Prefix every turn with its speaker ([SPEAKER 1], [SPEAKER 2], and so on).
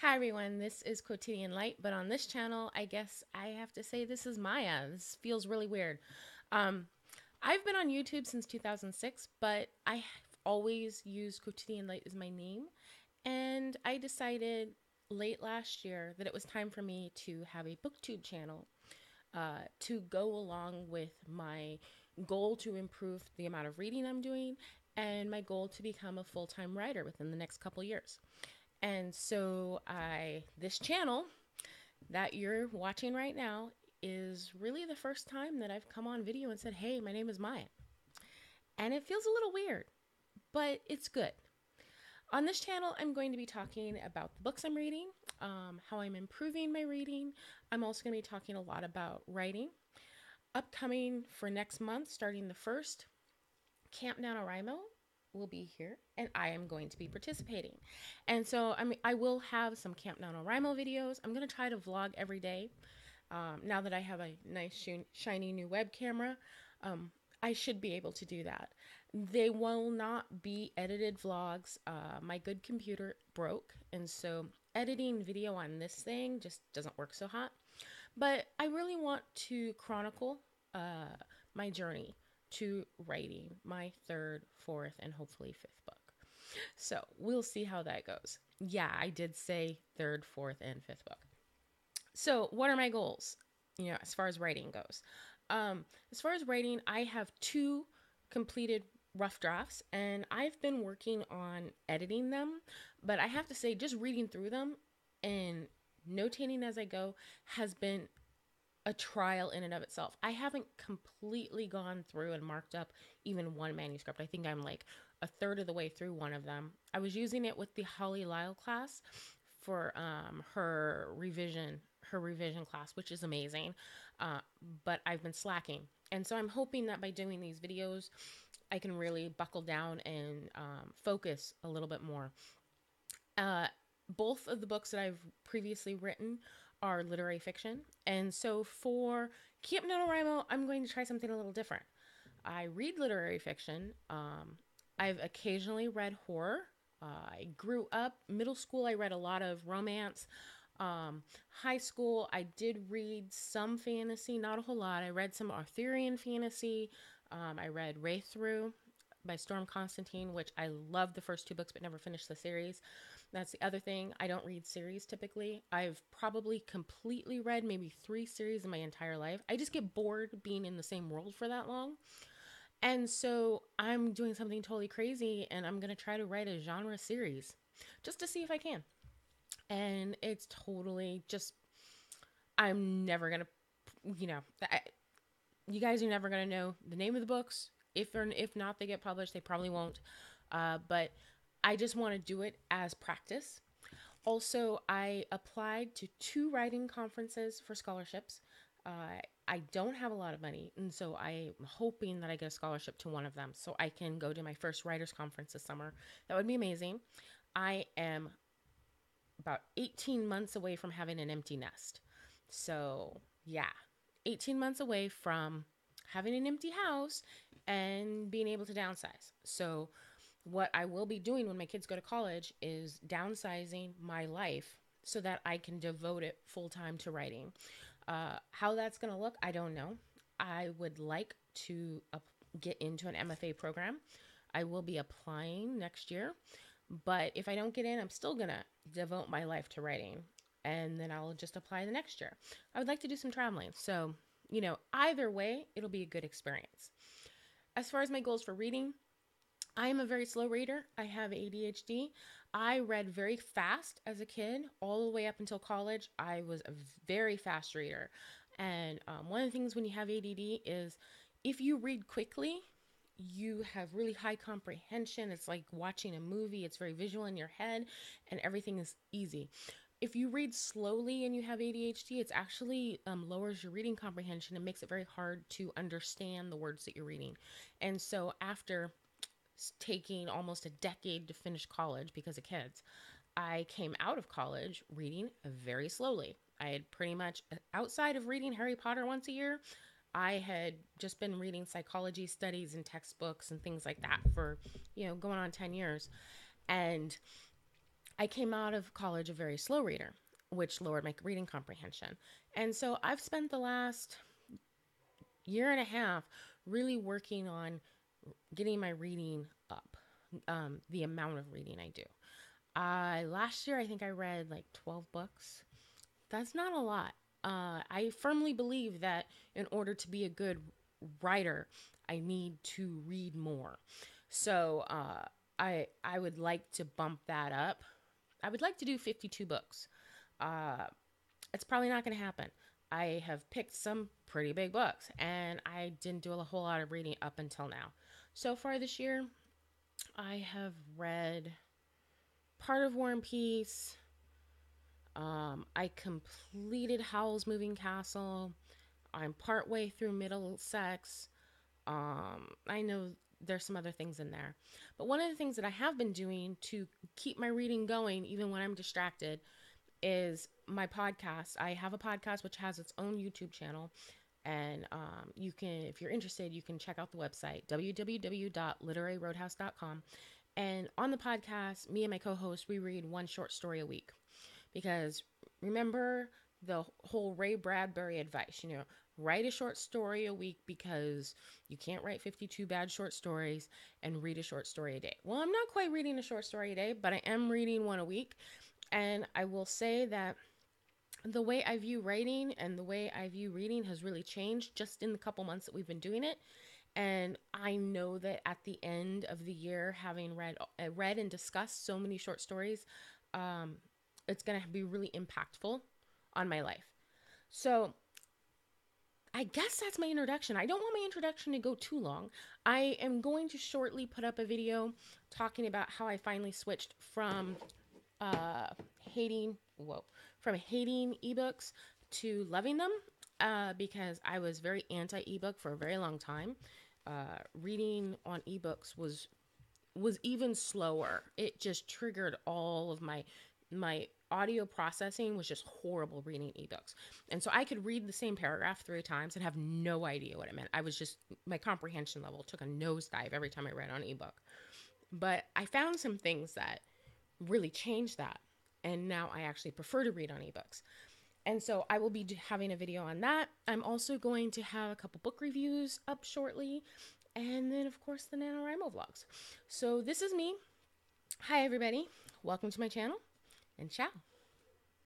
[SPEAKER 1] Hi everyone, this is Quotidian Light, but on this channel, I guess I have to say this is Maya. This feels really weird. Um, I've been on YouTube since 2006, but I have always used Quotidian Light as my name, and I decided late last year that it was time for me to have a booktube channel to go along with my goal to improve the amount of reading I'm doing and my goal to become a full-time writer within the next couple years. And so this channel that you're watching right now is really the first time that I've come on video and said, hey, my name is Maya. And it feels a little weird, but it's good. On this channel, I'm going to be talking about the books I'm reading, how I'm improving my reading. I'm also going to be talking a lot about writing. Upcoming for next month, starting the 1st, Camp NaNoWriMo will be here and I am going to be participating. And so I will have some Camp NaNoWriMo videos. I'm going to try to vlog every day. Now that I have a nice shiny new web camera, I should be able to do that. They will not be edited vlogs. My good computer broke, and so editing video on this thing just doesn't work so hot. But I really want to chronicle my journey to writing my third, fourth, and hopefully fifth book. So we'll see how that goes. Yeah, I did say third, fourth, and fifth book. So what are my goals? As far as writing goes. As far as writing, I have 2 completed rough drafts, and I've been working on editing them. But I have to say, just reading through them and notating as I go has been a trial in and of itself. I haven't completely gone through and marked up even one manuscript. I think I'm like a third of the way through one of them. I was using it with the Holly Lyle class for her revision class, which is amazing. But I've been slacking. And so I'm hoping that by doing these videos, I can really buckle down and focus a little bit more. Both of the books that I've previously written are literary fiction. And so for Camp NaNoWriMo, I'm going to try something a little different. I read literary fiction. I've occasionally read horror. I grew up, middle school, I read a lot of romance. High school, I did read some fantasy, not a whole lot. I read some Arthurian fantasy. I read Wraith Through by Storm Constantine, which I loved the first 2 books but never finished the series. That's the other thing. I don't read series typically. I've probably completely read maybe 3 series in my entire life. I just get bored being in the same world for that long. And so I'm doing something totally crazy, and I'm going to try to write a genre series just to see if I can. And it's totally just, I'm never going to, you guys are never going to know the name of the books. If not, they get published. They probably won't. But I just want to do it as practice. Also, I applied to 2 writing conferences for scholarships. I don't have a lot of money, and so I'm hoping that I get a scholarship to one of them so I can go to my first writers conference this summer. That would be amazing. I am about 18 months away from having an empty nest. So, yeah, 18 months away from having an empty house and being able to downsize. So, what I will be doing when my kids go to college is downsizing my life so that I can devote it full time to writing. How that's going to look, I don't know. I would like to get into an MFA program. I will be applying next year. But if I don't get in, I'm still going to devote my life to writing. And then I'll just apply the next year. I would like to do some traveling. So, either way, it'll be a good experience. As far as my goals for reading, I am a very slow reader. I have ADHD. I read very fast as a kid, all the way up until college. I was a very fast reader. And one of the things when you have ADD is if you read quickly, you have really high comprehension. It's like watching a movie. It's very visual in your head, and everything is easy. If you read slowly and you have ADHD, it's actually lowers your reading comprehension and makes it very hard to understand the words that you're reading. And so after taking almost a decade to finish college because of kids, I came out of college reading very slowly. I had pretty much, outside of reading Harry Potter once a year, I had just been reading psychology studies and textbooks and things like that for, going on 10 years. And I came out of college a very slow reader, which lowered my reading comprehension. And so I've spent the last year and a half really working on getting my reading up, the amount of reading I do. Last year, I think I read like 12 books. That's not a lot. I firmly believe that in order to be a good writer, I need to read more. So I would like to bump that up. I would like to do 52 books. Uh, it's probably not going to happen. I have picked some pretty big books, and I didn't do a whole lot of reading up until now. So far this year, I have read part of War and Peace. I completed Howl's Moving Castle. I'm partway through Middlesex. I know there's some other things in there. But one of the things that I have been doing to keep my reading going, even when I'm distracted, is my podcast. I have a podcast which has its own YouTube channel. And you can, if you're interested, you can check out the website, www.literaryroadhouse.com. And on the podcast, me and my co-host, we read one short story a week. Because remember the whole Ray Bradbury advice, write a short story a week because you can't write 52 bad short stories and read a short story a day. Well, I'm not quite reading a short story a day, but I am reading one a week. And I will say that the way I view writing and the way I view reading has really changed just in the couple months that we've been doing it. And I know that at the end of the year, having read and discussed so many short stories, it's going to be really impactful on my life. So I guess that's my introduction. I don't want my introduction to go too long. I am going to shortly put up a video talking about how I finally switched from hating ebooks to loving them, because I was very anti-ebook for a very long time. Reading on ebooks was even slower. It just triggered all of my audio processing was just horrible reading ebooks. And so I could read the same paragraph 3 times and have no idea what it meant. My comprehension level took a nosedive every time I read on ebook. But I found some things that really changed that. And now I actually prefer to read on ebooks. And so I will be having a video on that. I'm also going to have a couple book reviews up shortly. And then, of course, the NaNoWriMo vlogs. So this is me. Hi, everybody. Welcome to my channel. And ciao.